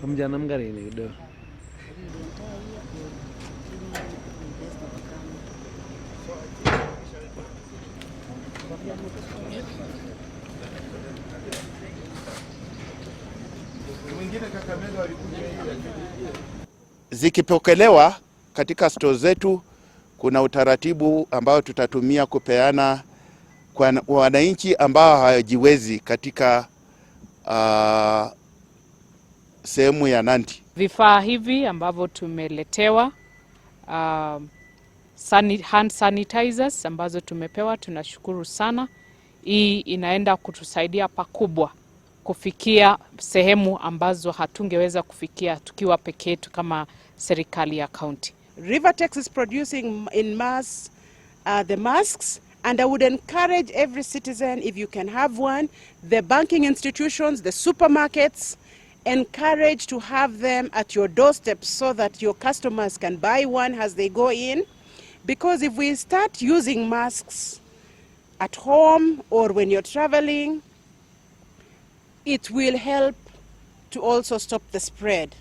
Kamjana mgari ni do. Zikipokelewa katika stores zetu, kuna utaratibu ambao tutatumia kupeana kwa wananchi ambao hawajiwezi katika sehemu ya Nandi. Vifaa hivi ambavyo tumeletewa, hand sanitizers ambazo tumepewa, tunashukuru sana. Hii inaenda kutusaidia pakubwa kufikia sehemu ambazo hatungeweza kufikia tukiwa peke yetu kama serikali ya kaunti. Rivertex is producing in mass the masks, and I would encourage every citizen, if you can have one, the banking institutions, the supermarkets, encourage to have them at your doorstep so that your customers can buy one as they go in. Because if we start using masks at home or when you're traveling, it will help to also stop the spread.